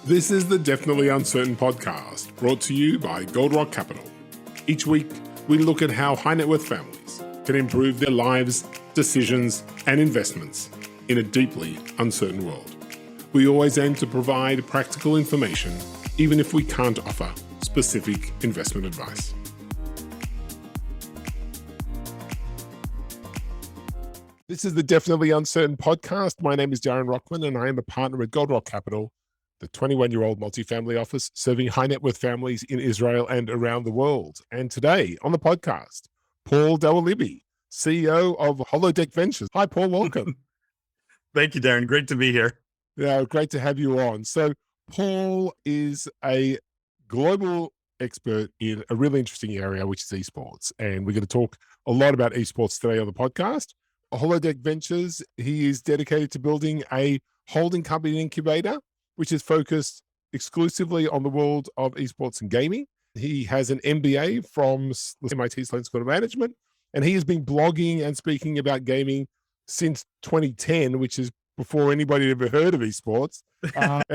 This is the Definitely Uncertain podcast, brought to you by Goldrock Capital. Each week, we look at how high net worth families can improve their lives, decisions, and investments in a deeply uncertain world. We always aim to provide practical information, even if we can't offer specific investment advice. This is the Definitely Uncertain podcast. My name is Darren Rockman, and I am a partner at Goldrock Capital, the 21-year-old multifamily office serving high net worth families in Israel and around the world. And today on the podcast, Paul Dawalibi, CEO of Holodeck Ventures. Hi, Paul. Welcome. Thank you, Darren. Great to be here. Yeah, great to have you on. So Paul is a global expert in a really interesting area, which is esports. And we're going to talk a lot about esports today on the podcast. Holodeck Ventures, he is dedicated to building a holding company incubator, which is focused exclusively on the world of esports and gaming. He has an MBA from MIT Sloan School of Management, and he has been blogging and speaking about gaming since 2010, which is before anybody had ever heard of esports.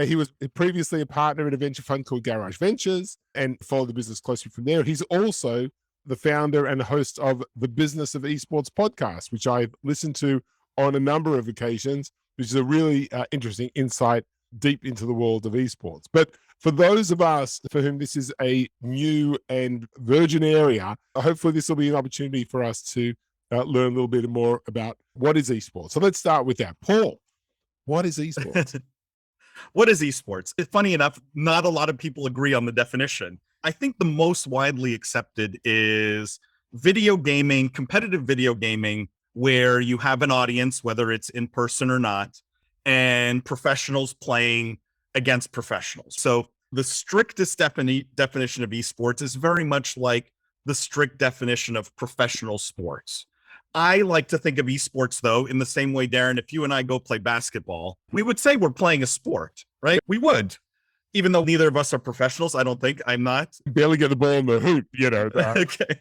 He was previously a partner at a venture fund called Goldrock Ventures and followed the business closely from there. He's also the founder and host of the Business of Esports podcast, which I've listened to on a number of occasions, which is a really interesting insight deep into the world of esports. But for those of us for whom this is a new and virgin area, hopefully this will be an opportunity for us to learn a little bit more about what is esports. So let's start with that. Paul, what is esports? What is esports? It's funny enough, not a lot of people agree on the definition. I think the most widely accepted is video gaming, competitive video gaming, where you have an audience, whether it's in person or not, and professionals playing against professionals. So the strictest definition of esports is very much like the strict definition of professional sports. I like to think of esports, though, in the same way, Darren, if you and I go play basketball, we would say we're playing a sport, right? We would, even though neither of us are professionals. I don't think. I'm not. Barely get the ball in the hoop, you know. Okay.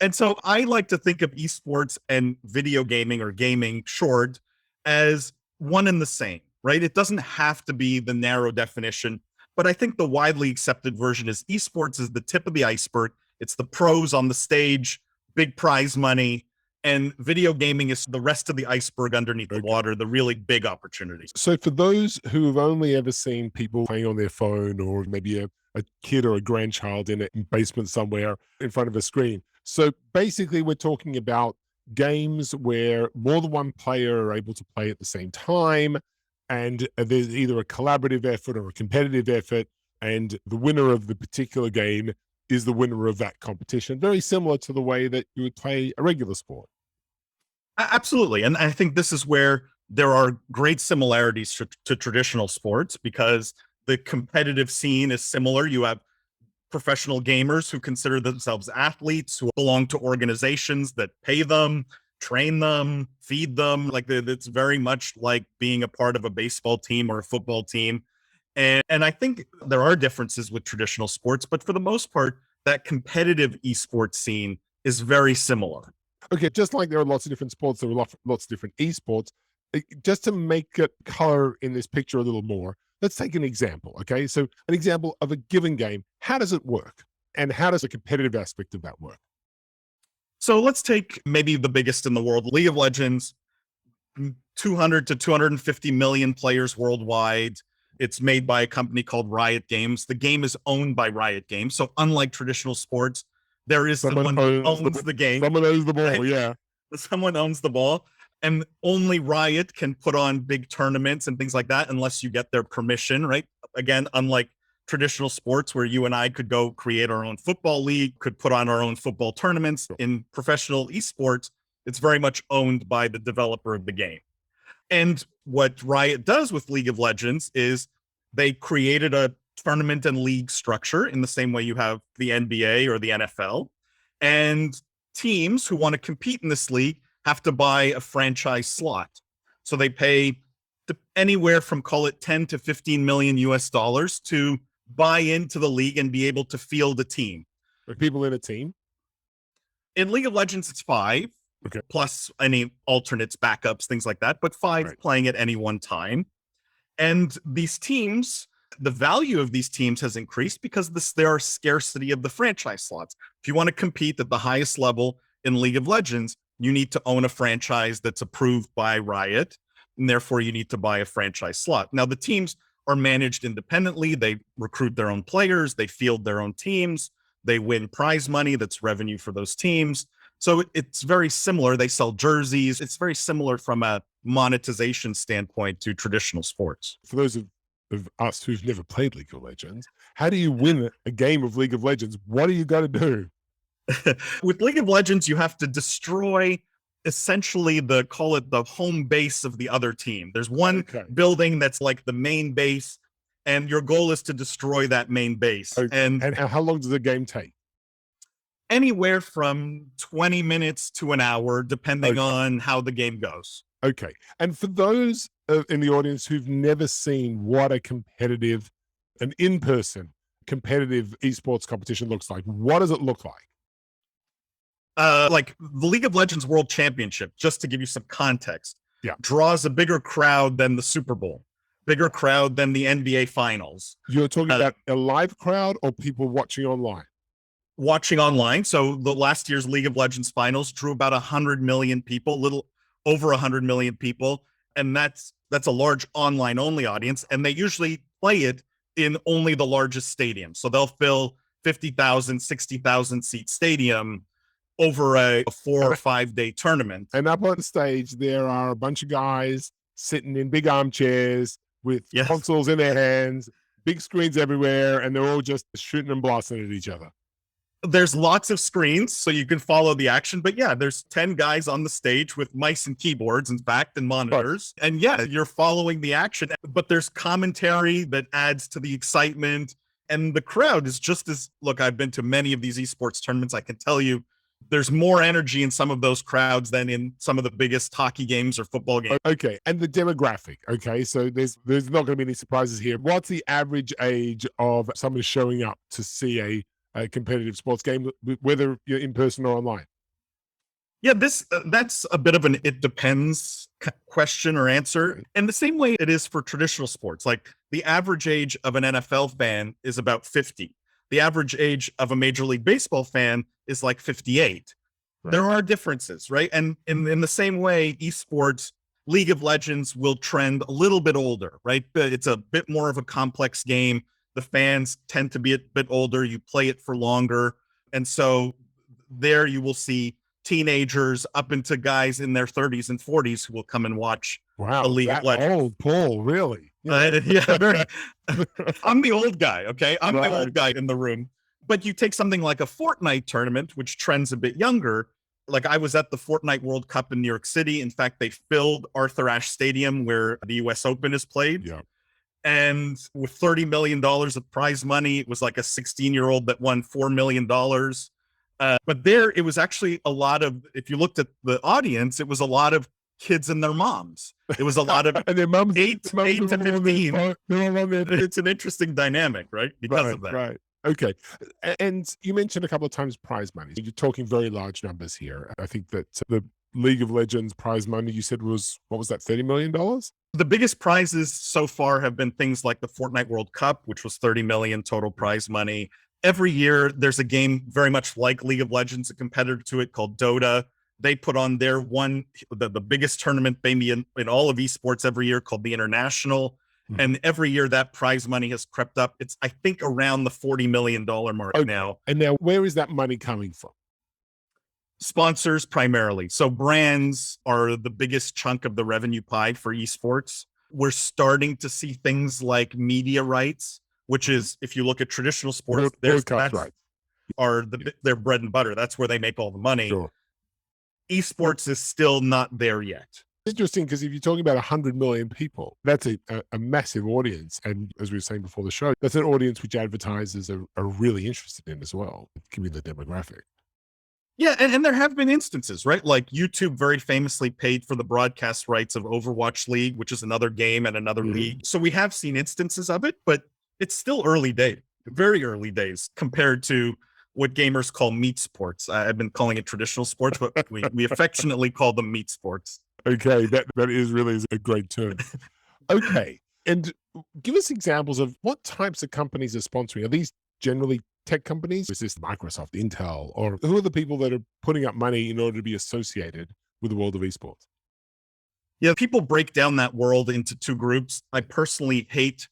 And so I like to think of esports and video gaming or gaming short as one and the same, right? It doesn't have to be the narrow definition, but I think the widely accepted version is esports is the tip of the iceberg. It's the pros on the stage, big prize money, and video gaming is the rest of the iceberg underneath the water, the really big opportunities. So for those who have only ever seen people playing on their phone, or maybe a kid or a grandchild in a basement somewhere in front of a screen. So basically we're talking about games where more than one player are able to play at the same time, and there's either a collaborative effort or a competitive effort, and the winner of the particular game is the winner of that competition. Very similar to the way that you would play a regular sport. Absolutely. And I think this is where there are great similarities to traditional sports, because the competitive scene is similar. You have professional gamers who consider themselves athletes, who belong to organizations that pay them, train them, feed them. Like it's very much like being a part of a baseball team or a football team. And I think there are differences with traditional sports, but for the most part, that competitive esports scene is very similar. Okay, just like there are lots of different sports, there are lots of different esports. Just to make it color in this picture a little more, let's take an example, okay? So an example of a given game, how does it work? And how does the competitive aspect of that work? So let's take maybe the biggest in the world, League of Legends, 200 to 250 million players worldwide. It's made by a company called Riot Games. The game is owned by Riot Games. So unlike traditional sports, there is someone who owns the game. Someone owns the ball, right? Yeah. Someone owns the ball. And only Riot can put on big tournaments and things like that unless you get their permission, right? Again, unlike traditional sports where you and I could go create our own football league, could put on our own football tournaments. In professional esports, it's very much owned by the developer of the game. And what Riot does with League of Legends is they created a tournament and league structure in the same way you have the NBA or the NFL. And teams who want to compete in this league have to buy a franchise slot. So they pay anywhere from, call it 10 to 15 million US dollars to buy into the league and be able to field a team. Are people in a team? In League of Legends, it's 5. Okay. Plus any alternates, backups, things like that, but 5 playing at any one time. And these teams, the value of these teams has increased because there are scarcity of the franchise slots. If you want to compete at the highest level in League of Legends, you need to own a franchise that's approved by Riot, and therefore you need to buy a franchise slot. Now, the teams are managed independently. They recruit their own players, they field their own teams, they win prize money that's revenue for those teams. So it's very similar. They sell jerseys. It's very similar from a monetization standpoint to traditional sports. For those of us who've never played League of Legends, how do you win a game of League of Legends? What do you got to do? With League of Legends, you have to destroy essentially call it the home base of the other team. There's one building that's like the main base, and your goal is to destroy that main base. And how long does the game take? Anywhere from 20 minutes to an hour, depending on how the game goes. Okay. And for those in the audience who've never seen what an in-person competitive esports competition looks like, what does it look like? Like the League of Legends World Championship, just to give you some context, draws a bigger crowd than the Super Bowl, bigger crowd than the NBA Finals. You're talking about a live crowd or people watching online? Watching online. So the last year's League of Legends Finals drew about 100 million people, a little over 100 million people. And that's a large online only audience. And they usually play it in only the largest stadium. So they'll fill 50,000, 60,000 seat stadium over a 4 or 5 day tournament. And up on stage, there are a bunch of guys sitting in big armchairs with consoles in their hands, big screens everywhere, and they're all just shooting and blasting at each other. There's lots of screens, so you can follow the action. But yeah, there's 10 guys on the stage with mice and keyboards, in fact, and monitors. Right. And yeah, you're following the action. But there's commentary that adds to the excitement. And the crowd is just as, look, I've been to many of these esports tournaments. I can tell you there's more energy in some of those crowds than in some of the biggest hockey games or football games. Okay. And the demographic. Okay. So there's not going to be any surprises here. What's the average age of someone showing up to see a competitive sports game, whether you're in person or online? Yeah, that's a bit of an it depends question or answer. And the same way it is for traditional sports. Like the average age of an NFL fan is about 50. The average age of a Major League Baseball fan is like 58. Right. There are differences, right? And in the same way, esports, League of Legends will trend a little bit older, right? But it's a bit more of a complex game. The fans tend to be a bit older. You play it for longer. And so there you will see teenagers up into guys in their 30s and 40s who will come and watch a League of Legends. Old, Paul, really? Yeah, I'm the old guy, okay? I'm the old guy in the room. But you take something like a Fortnite tournament, which trends a bit younger. Like I was at the Fortnite World Cup in New York City. In fact, they filled Arthur Ashe Stadium where the US Open is played. Yeah. And with $30 million of prize money, it was like a 16-year-old that won $4 million. But there, it was actually a lot of, if you looked at the audience, it was a lot of kids and their moms. It was a lot of and their moms, 8 to 15. It's an interesting dynamic, right? Because of that. Right. Okay. And you mentioned a couple of times prize money. You're talking very large numbers here. I think that the League of Legends prize money you said was, what was that, $30 million? The biggest prizes so far have been things like the Fortnite World Cup, which was 30 million total prize money. Every year, there's a game very much like League of Legends, a competitor to it called Dota. They put on their the biggest tournament maybe in all of esports every year called the International. Mm-hmm. And every year that prize money has crept up. It's, I think, around the $40 million mark now. And now where is that money coming from? Sponsors primarily. So brands are the biggest chunk of the revenue pie for esports. We're starting to see things like media rights, which is, if you look at traditional sports, their bread and butter. That's where they make all the money. Sure. Esports is still not there yet. Interesting, because if you're talking about 100 million people, that's a massive audience. And as we were saying before the show, that's an audience which advertisers are really interested in as well, given the demographic. Yeah, and there have been instances, right? Like YouTube very famously paid for the broadcast rights of Overwatch League, which is another game and another league. So we have seen instances of it, but it's still early days, very early days compared to what gamers call meat sports. I've been calling it traditional sports, but we affectionately call them meat sports. Okay, that is really a great term. Okay, And give us examples of what types of companies are sponsoring. Are these generally tech companies? Is this Microsoft, Intel, or who are the people that are putting up money in order to be associated with the world of esports? Yeah, people break down that world into two groups. I personally hate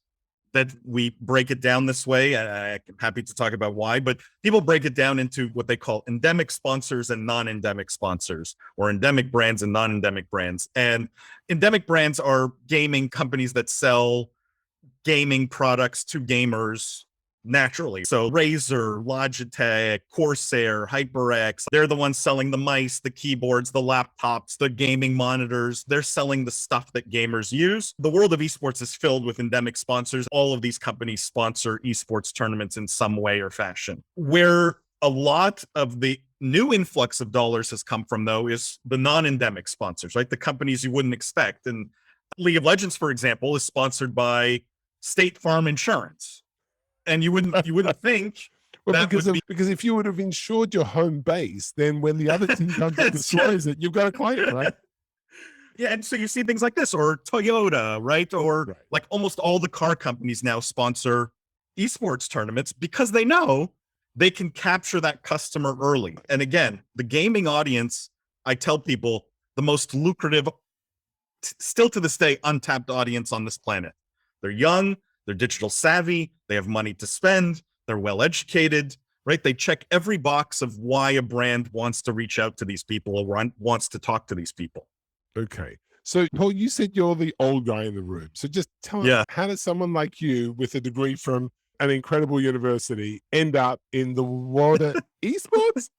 that we break it down this way. I'm happy to talk about why, but people break it down into what they call endemic sponsors and non-endemic sponsors, or endemic brands and non-endemic brands. And endemic brands are gaming companies that sell gaming products to gamers naturally. So Razer, Logitech, Corsair, HyperX, they're the ones selling the mice, the keyboards, the laptops, the gaming monitors. They're selling the stuff that gamers use. The world of esports is filled with endemic sponsors. All of these companies sponsor esports tournaments in some way or fashion. Where a lot of the new influx of dollars has come from, though, is the non-endemic sponsors, right? The companies you wouldn't expect. And League of Legends, for example, is sponsored by State Farm Insurance. And you wouldn't think Well, that because would be because if you would have insured your home base, then when the other team comes and destroys it, you've got a claim, right? Yeah, and so you see things like this, or Toyota, right? Or Right. like almost all the car companies now sponsor esports tournaments because they know they can capture that customer early. And again, the gaming audience, I tell people, the most lucrative, still to this day, untapped audience on this planet. They're young, they're digital savvy, they have money to spend, they're well educated, right? They check every box of why a brand wants to reach out to these people or wants to talk to these people. Okay. So, Paul, you said you're the old guy in the room. So just tell us, Yeah. how does someone like you with a degree from an incredible university end up in the world of esports?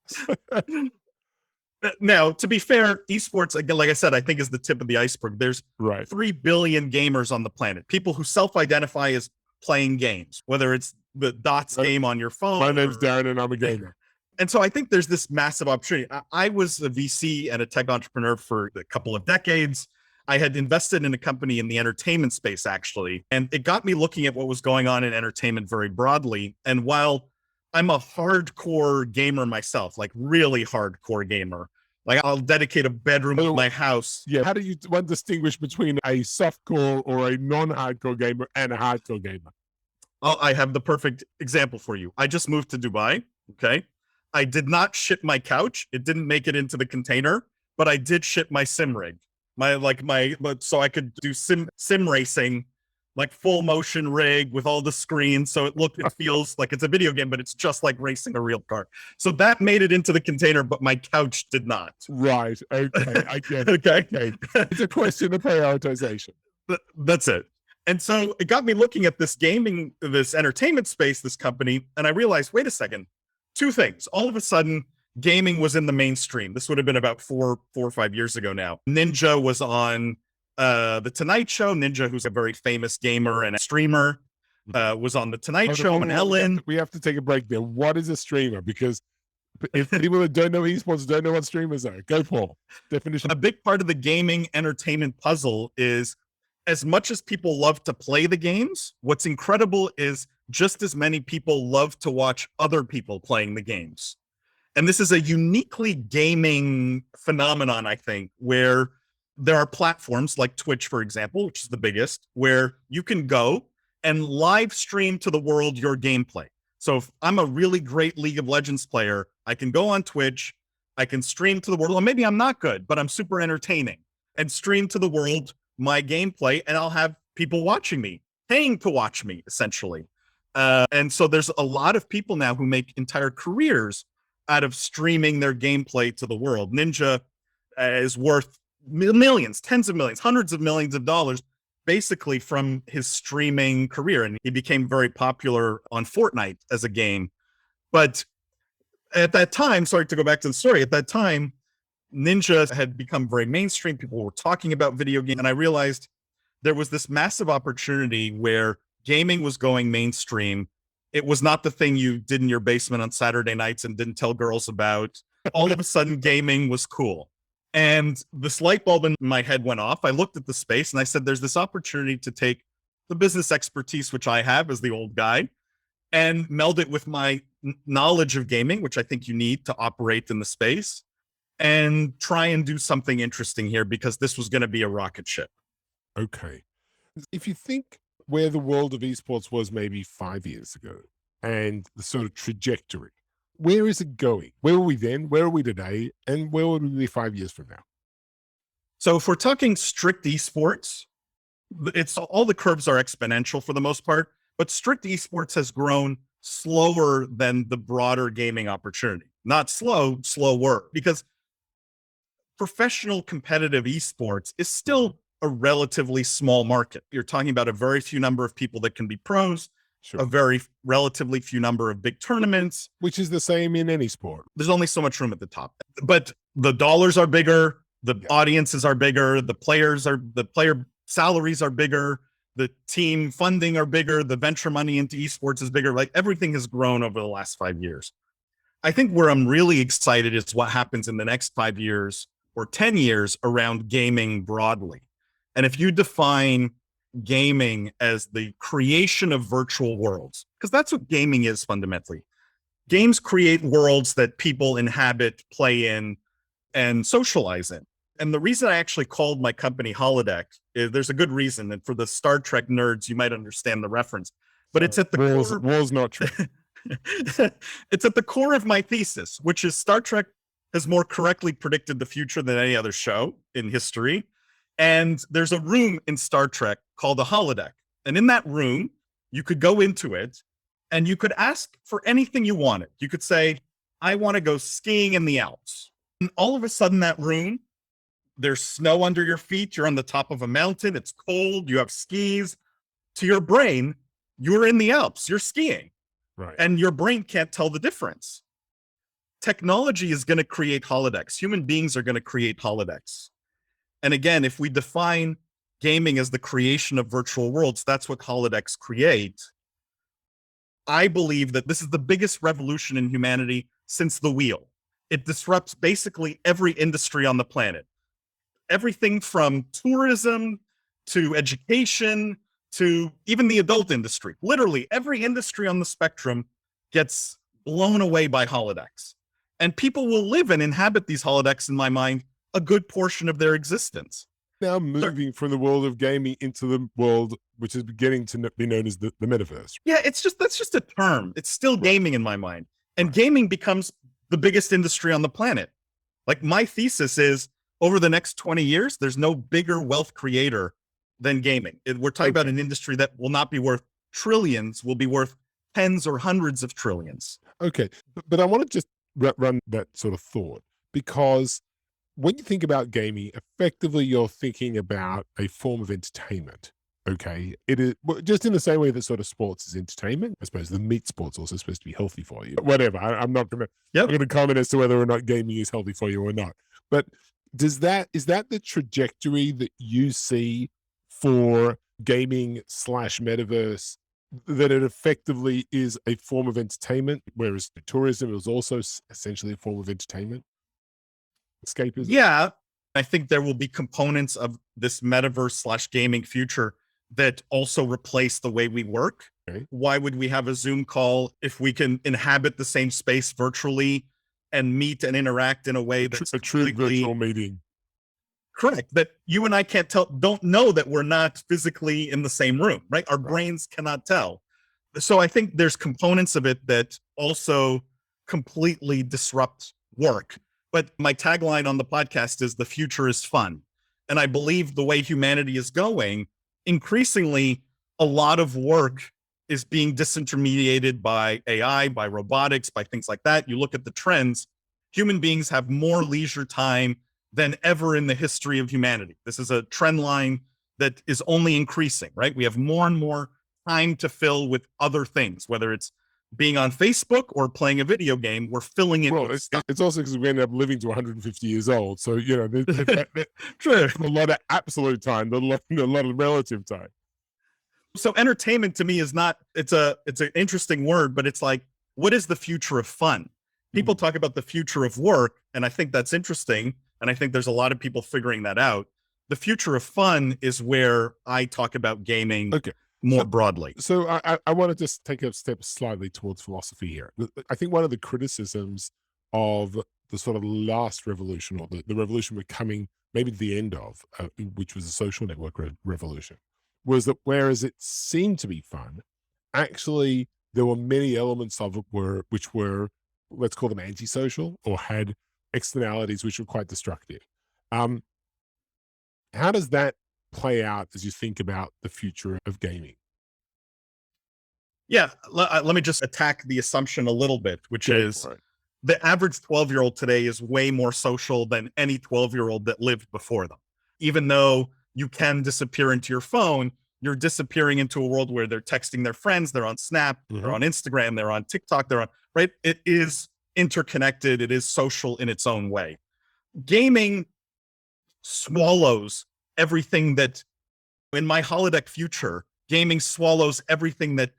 Now, to be fair, esports, again, like I said, I think is the tip of the iceberg. There's Right. 3 billion gamers on the planet, people who self-identify as playing games, whether it's the dots game on your phone. My name's Darren and I'm a gamer. And so I think there's this massive opportunity. I was a VC and a tech entrepreneur for a couple of decades. I had invested in a company in the entertainment space, actually, and it got me looking at what was going on in entertainment very broadly. And while I'm a hardcore gamer myself, like really hardcore gamer, like I'll dedicate a bedroom of my house. Yeah. How do you one distinguish between a softcore or a non-hardcore gamer and a hardcore gamer? Oh, I have the perfect example for you. I just moved to Dubai. Okay. I did not ship my couch. It didn't make it into the container, but I did ship my sim rig. So I could do sim racing, like full motion rig with all the screens. So it feels like it's a video game, but it's just like racing a real car. So that made it into the container, but my couch did not. Right. Okay. I get it. Okay. It's a question of prioritization. That's it. And so it got me looking at this entertainment space, this company, and I realized, wait a second, two things. All of a sudden, gaming was in the mainstream. This would have been about four or 5 years ago now. Ninja was on The Tonight Show. Ninja, who's a very famous gamer and a streamer, was on The Tonight Show, and Ellen. We have to take a break there. What is a streamer? Because if people that don't know esports don't know what streamers are, go Paul. Definition. A big part of the gaming entertainment puzzle is, as much as people love to play the games, what's incredible is just as many people love to watch other people playing the games. And this is a uniquely gaming phenomenon, I think, where there are platforms like Twitch, for example, which is the biggest, where you can go and live stream to the world your gameplay. So if I'm a really great League of Legends player, I can go on Twitch, I can stream to the world, or maybe I'm not good, but I'm super entertaining, and stream to the world my gameplay, and I'll have people watching me, paying to watch me, essentially. And so there's a lot of people now who make entire careers out of streaming their gameplay to the world. Ninja is worth millions, tens of millions, hundreds of millions of dollars, basically from his streaming career. And he became very popular on Fortnite as a game. But at that time, sorry to go back to the story, at that time, Ninja had become very mainstream. People were talking about video games. And I realized there was this massive opportunity where gaming was going mainstream. It was not the thing you did in your basement on Saturday nights and didn't tell girls about. All of a sudden, gaming was cool. And this light bulb in my head went off. I looked at the space and I said, there's this opportunity to take the business expertise, which I have as the old guy, and meld it with my knowledge of gaming, which I think you need to operate in the space, and try and do something interesting here, because this was going to be a rocket ship. Okay. If you think where the world of esports was maybe 5 years ago and the sort of trajectory. Where is it going? Where were we then? Where are we today? And where will we be 5 years from now? So if we're talking strict esports, it's all the curves are exponential for the most part, but strict esports has grown slower than the broader gaming opportunity. Not slow, slower, because professional competitive esports is still a relatively small market. You're talking about a very few number of people that can be pros, Sure. a very relatively few number of big tournaments. Which is the same in any sport. There's only so much room at the top, but the dollars are bigger, the audiences are bigger, the player salaries are bigger, the team funding are bigger, the venture money into esports is bigger. Like everything has grown over the last 5 years. I think where I'm really excited is what happens in the next 5 years or 10 years around gaming broadly. And if you define gaming as the creation of virtual worlds, because that's what gaming is fundamentally. Games create worlds that people inhabit, play in, and socialize in. And the reason I actually called my company Holodeck is there's a good reason. And for the Star Trek nerds, you might understand the reference. But it's at the core. War's not true. It's at the core of my thesis, which is Star Trek has more correctly predicted the future than any other show in history. And there's a room in Star Trek called a holodeck. And in that room, you could go into it and you could ask for anything you wanted. You could say, I want to go skiing in the Alps. And all of a sudden, that room, there's snow under your feet. You're on the top of a mountain. It's cold. You have skis. To your brain, you're in the Alps. You're skiing. Right. And your brain can't tell the difference. Technology is going to create holodecks. Human beings are going to create holodecks. And again, if we define gaming as the creation of virtual worlds, that's what holodecks create. I believe that this is the biggest revolution in humanity since the wheel. It disrupts basically every industry on the planet. Everything from tourism to education to even the adult industry. Literally every industry on the spectrum gets blown away by holodecks. And people will live and inhabit these holodecks, in my mind, a good portion of their existence. Now moving from the world of gaming into the world, which is beginning to be known as the metaverse. Yeah, that's just a term. It's still gaming in my mind. And gaming becomes the biggest industry on the planet. Like my thesis is over the next 20 years, there's no bigger wealth creator than gaming. We're talking about an industry that will not be worth trillions, will be worth tens or hundreds of trillions. Okay. But I want to just run that sort of thought, because when you think about gaming, effectively you're thinking about a form of entertainment. Okay. It is just in the same way that sort of sports is entertainment. I suppose the meat sport's also supposed to be healthy for you. Whatever. I'm not going to comment as to whether or not gaming is healthy for you or not. But is that the trajectory that you see for gaming / metaverse, that it effectively is a form of entertainment, whereas tourism is also essentially a form of entertainment? Escapism? Yeah. I think there will be components of this metaverse / gaming future that also replace the way we work. Okay. Why would we have a Zoom call if we can inhabit the same space virtually and meet and interact in a way that's a true virtual meeting? Correct. That you and I don't know that we're not physically in the same room, right? Our brains cannot tell. So I think there's components of it that also completely disrupt work. But my tagline on the podcast is the future is fun. And I believe the way humanity is going, increasingly, a lot of work is being disintermediated by AI, by robotics, by things like that. You look at the trends, human beings have more leisure time than ever in the history of humanity. This is a trend line that is only increasing, right? We have more and more time to fill with other things, whether it's being on Facebook or playing a video game, we're filling it. Well, it's also because we ended up living to 150 years old. So, there's a lot of absolute time, a lot of relative time. So entertainment to me is not, it's an interesting word, but it's like, what is the future of fun? People talk about the future of work, and I think that's interesting. And I think there's a lot of people figuring that out. The future of fun is where I talk about gaming more broadly. So I want to just take a step slightly towards philosophy here. I think one of the criticisms of the sort of last revolution, or the revolution we're coming maybe to the end of, which was the social network revolution, was that whereas it seemed to be fun, actually there were many elements of it which were, let's call them antisocial, or had externalities which were quite destructive. Um, how does that play out as you think about the future of gaming? Yeah, let me just attack the assumption a little bit, which Go is for it. the average 12-year-old today is way more social than any 12-year-old that lived before them. Even though you can disappear into your phone, you're disappearing into a world where they're texting their friends, they're on Snap, they're on Instagram, they're on TikTok, they're on, right? It is interconnected, it is social in its own way. Gaming swallows everything that, in my holodeck future, gaming swallows everything that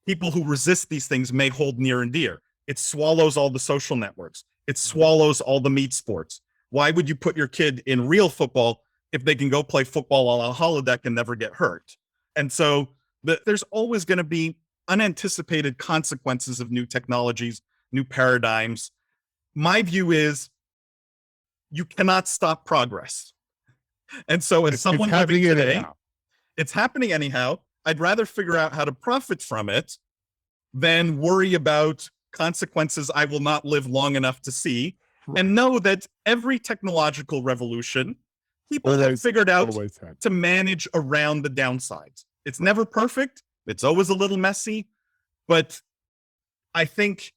people who resist these things may hold near and dear. It swallows all the social networks. It swallows all the meat sports. Why would you put your kid in real football if they can go play football on a holodeck and never get hurt? And so there's always going to be unanticipated consequences of new technologies, new paradigms. My view is you cannot stop progress. And so as someone living today, it's happening anyhow. I'd rather figure out how to profit from it than worry about consequences I will not live long enough to see, and know that every technological revolution, people have figured out to manage around the downsides. It's never perfect. It's always a little messy, but I think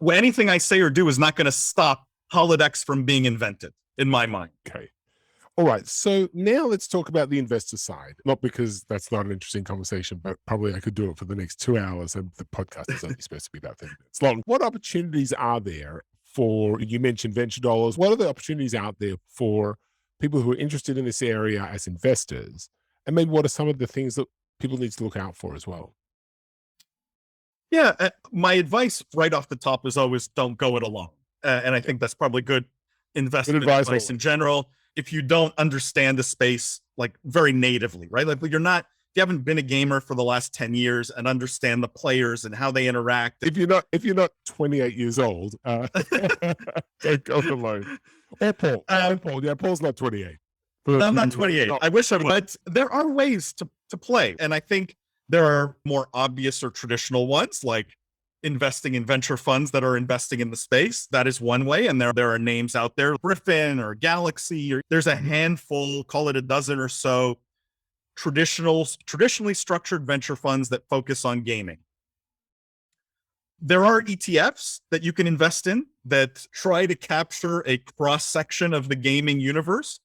anything I say or do is not going to stop holodecks from being invented, in my mind. Okay. All right. So now let's talk about the investor side. Not because that's not an interesting conversation, but probably I could do it for the next 2 hours, and the podcast is only supposed to be about 30 minutes long. What opportunities are there for, you mentioned venture dollars. What are the opportunities out there for people who are interested in this area as investors? And maybe what are some of the things that people need to look out for as well? Yeah. My advice right off the top is always don't go it alone. And I think that's probably good investment advice in general. If you don't understand the space like very natively, right? Like you haven't been a gamer for the last 10 years and understand the players and how they interact. If you're not 28 years old, don't go alone. Or Paul. Paul. Yeah, Paul's not 28. I'm not 28. I wish I was. But there are ways to play. And I think there are more obvious or traditional ones, like investing in venture funds that are investing in the space. That is one way. And there are names out there, Griffin or Galaxy, or there's a handful, call it a dozen or so, traditionally structured venture funds that focus on gaming. There are ETFs that you can invest in that try to capture a cross-section of the gaming universe.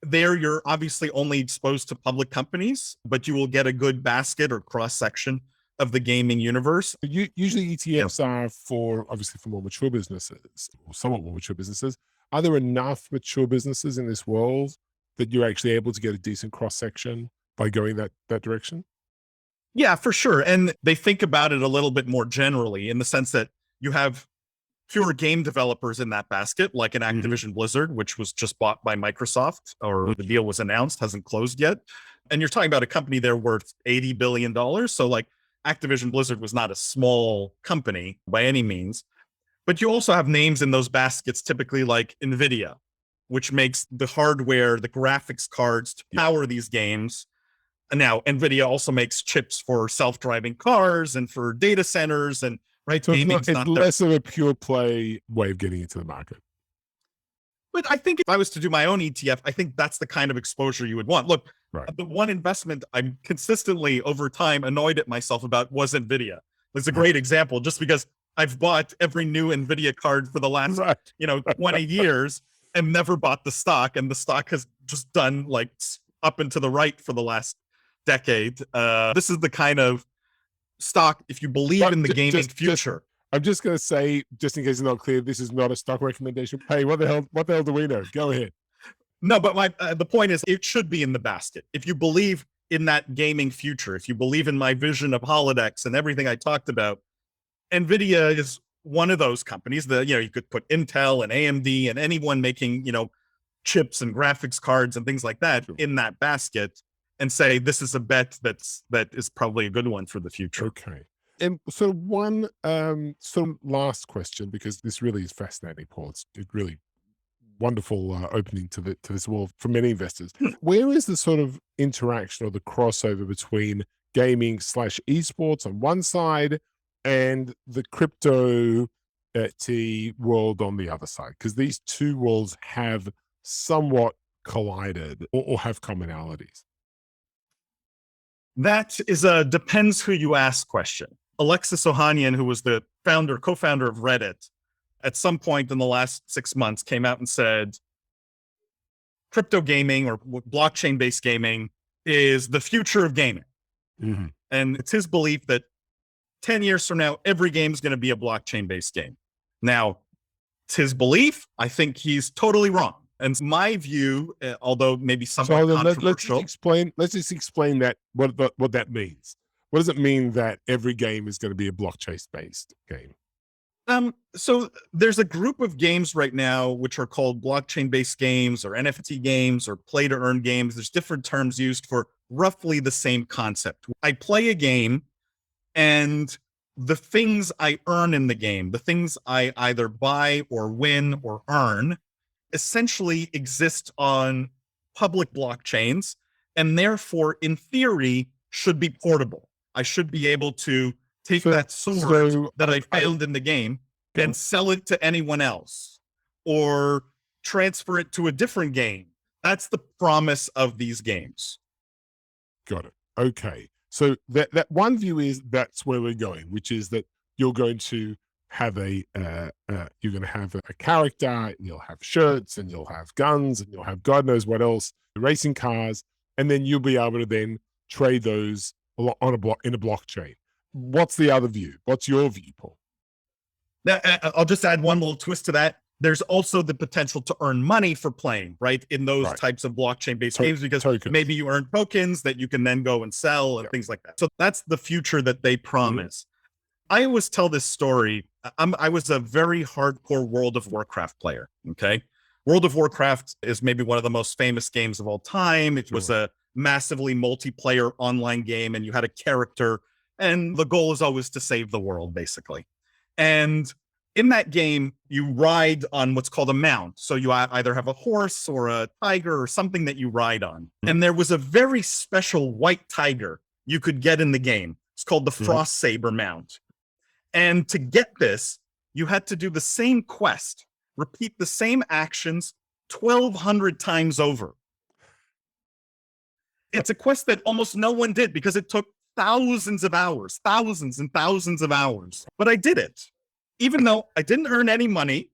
There, you're obviously only exposed to public companies, but you will get a good basket or cross-section of the gaming universe. Usually ETFs are obviously for more mature businesses, or somewhat more mature businesses. Are there enough mature businesses in this world that you're actually able to get a decent cross-section by going that direction? Yeah, for sure. And they think about it a little bit more generally in the sense that you have fewer game developers in that basket, like an Activision Blizzard, which was just bought by Microsoft, or the deal was announced, hasn't closed yet. And you're talking about a company there worth $80 billion. So like Activision Blizzard was not a small company by any means. But you also have names in those baskets, typically like NVIDIA, which makes the hardware, the graphics cards to power these games. And now NVIDIA also makes chips for self-driving cars and for data centers, and right. So it's less of a pure play way of getting into the market. But I think if I was to do my own ETF, I think that's the kind of exposure you would want. Look, the one investment I'm consistently over time annoyed at myself about was NVIDIA. It's a great example, just because I've bought every new NVIDIA card for the last, 20 years and never bought the stock. And the stock has just done like up and to the right for the last decade. This is the kind of stock, if you believe in the gaming future. I'm just going to say, just in case it's not clear, this is not a stock recommendation. Hey, what the hell do we know? Go ahead. No, but the point is, it should be in the basket. If you believe in that gaming future, if you believe in my vision of holodecks and everything I talked about, NVIDIA is one of those companies that, you could put Intel and AMD and anyone making, chips and graphics cards and things like that in that basket, and say, this is a bet that is probably a good one for the future. Okay. And so one last question, because this really is fascinating, Paul. It really wonderful opening to this world for many investors. Where is the sort of interaction or the crossover between gaming / esports on one side and the crypto T world on the other side? Because these two worlds have somewhat collided or have commonalities. That is a depends who you ask question. Alexis Ohanian, who was the co-founder of Reddit, at some point in the last 6 months came out and said, crypto gaming or blockchain-based gaming is the future of gaming. Mm-hmm. And it's his belief that 10 years from now, every game is going to be a blockchain-based game. Now, it's his belief. I think he's totally wrong. And my view, although maybe somewhat controversial. Let's just explain that, what that means. What does it mean that every game is going to be a blockchain-based game? So there's a group of games right now which are called blockchain-based games or NFT games or play-to-earn games. There's different terms used for roughly the same concept. I play a game, and the things I earn in the game, the things I either buy or win or earn, essentially exist on public blockchains, and therefore, in theory, should be portable. I should be able to take that sword that I failed in the game and sell it to anyone else or transfer it to a different game. That's the promise of these games. Got it. Okay. So that one view is that's where we're going, which is that you're going to have a character, and you'll have shirts, and you'll have guns, and you'll have God knows what else, racing cars, and then you'll be able to then trade those in a blockchain. What's the other view? What's your view, Paul? I'll just add one little twist to that. There's also the potential to earn money for playing, right, in those types of blockchain-based games, because maybe you earn tokens that you can then go and sell and things like that. So that's the future that they promise. I always tell this story. I was a very hardcore World of Warcraft player, okay? World of Warcraft is maybe one of the most famous games of all time. It was a massively multiplayer online game, and you had a character, and the goal is always to save the world, basically. And in that game, you ride on what's called a mount. So you either have a horse or a tiger or something that you ride on. And there was a very special white tiger you could get in the game. It's called the Frost Saber mount. And to get this, you had to do the same quest, repeat the same actions 1,200 times over. It's a quest that almost no one did because it took thousands of hours, thousands and thousands of hours. But I did it. Even though I didn't earn any money,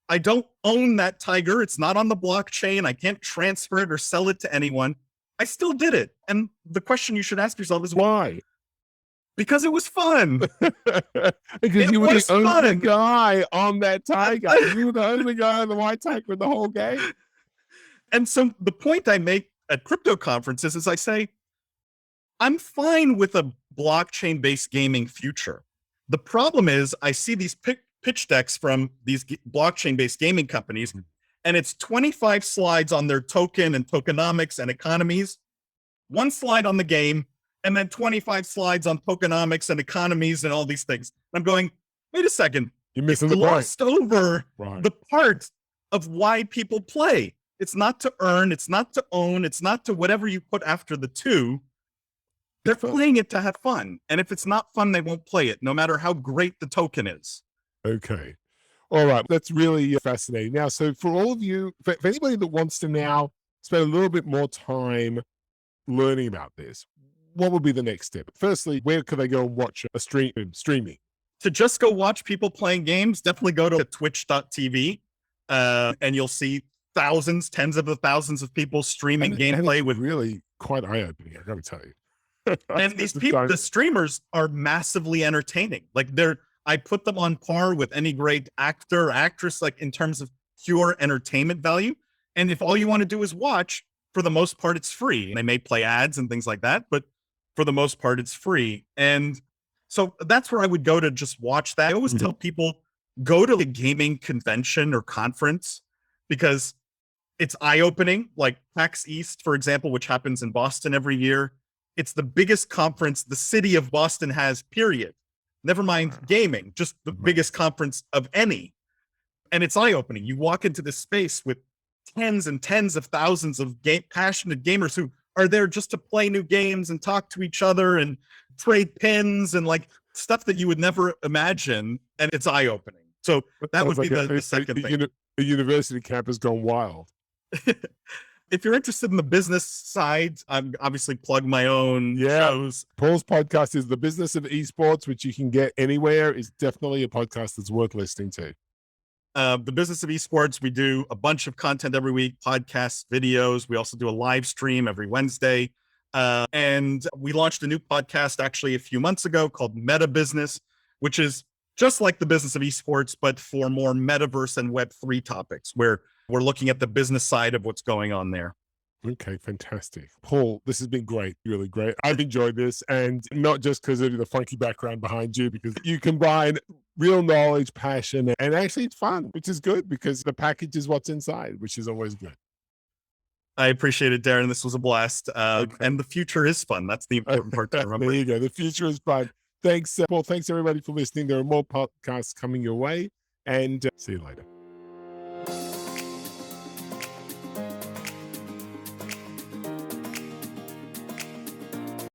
I don't own that tiger. It's not on the blockchain. I can't transfer it or sell it to anyone. I still did it. And the question you should ask yourself is why? Because it was fun. Because you were the only guy on that tiger. You were the only guy on the white tiger in the whole game. And so the point I make at crypto conferences is I say, I'm fine with a blockchain-based gaming future. The problem is I see these pitch decks from these blockchain-based gaming companies, and it's 25 slides on their token and tokenomics and economies, one slide on the game, and then 25 slides on tokenomics and economies and all these things. I'm going, wait a second. You're missing the point. Glossed over the part of why people play. It's not to earn, it's not to own, it's not to whatever you put after the two. They're playing it to have fun. And if it's not fun, they won't play it, no matter how great the token is. Okay. All right. That's really fascinating. Now, so for all of you, for anybody that wants to now spend a little bit more time learning about this, what would be the next step? Firstly, where could they go and watch a streaming? To just go watch people playing games, definitely go to twitch.tv and you'll see thousands, tens of thousands of people streaming gameplay with really quite eye-opening, I gotta tell you. And these people, the streamers are massively entertaining. Like I put them on par with any great actor or actress, like in terms of pure entertainment value. And if all you want to do is watch, for the most part, it's free. They may play ads and things like that, but for the most part, it's free. And so that's where I would go to just watch that. I always tell people, go to a gaming convention or conference because it's eye-opening, like PAX East, for example, which happens in Boston every year. It's the biggest conference the city of Boston has, period. Never mind gaming, just the biggest conference of any. And it's eye-opening. You walk into this space with tens and tens of thousands of passionate gamers who are there just to play new games and talk to each other and trade pins and like stuff that you would never imagine. And it's eye-opening. So that would be the second thing. A university campus gone wild. If you're interested in the business side, I'm obviously plug my own shows. Paul's podcast is The Business of Esports, which you can get anywhere. Is definitely a podcast that's worth listening to. The Business of Esports, we do a bunch of content every week, podcasts, videos. We also do a live stream every Wednesday. And we launched a new podcast actually a few months ago called Meta Business, which is just like the Business of Esports, but for more metaverse and Web3 topics, where we're looking at the business side of what's going on there. Okay, fantastic. Paul, this has been great, really great. I've enjoyed this, and not just because of the funky background behind you, because you combine real knowledge, passion, and actually it's fun, which is good because the package is what's inside, which is always good. I appreciate it, Darren. This was a blast. And the future is fun. That's the important part to remember. There you go. The future is fun. Thanks, Paul. Thanks, everybody, for listening. There are more podcasts coming your way, and see you later.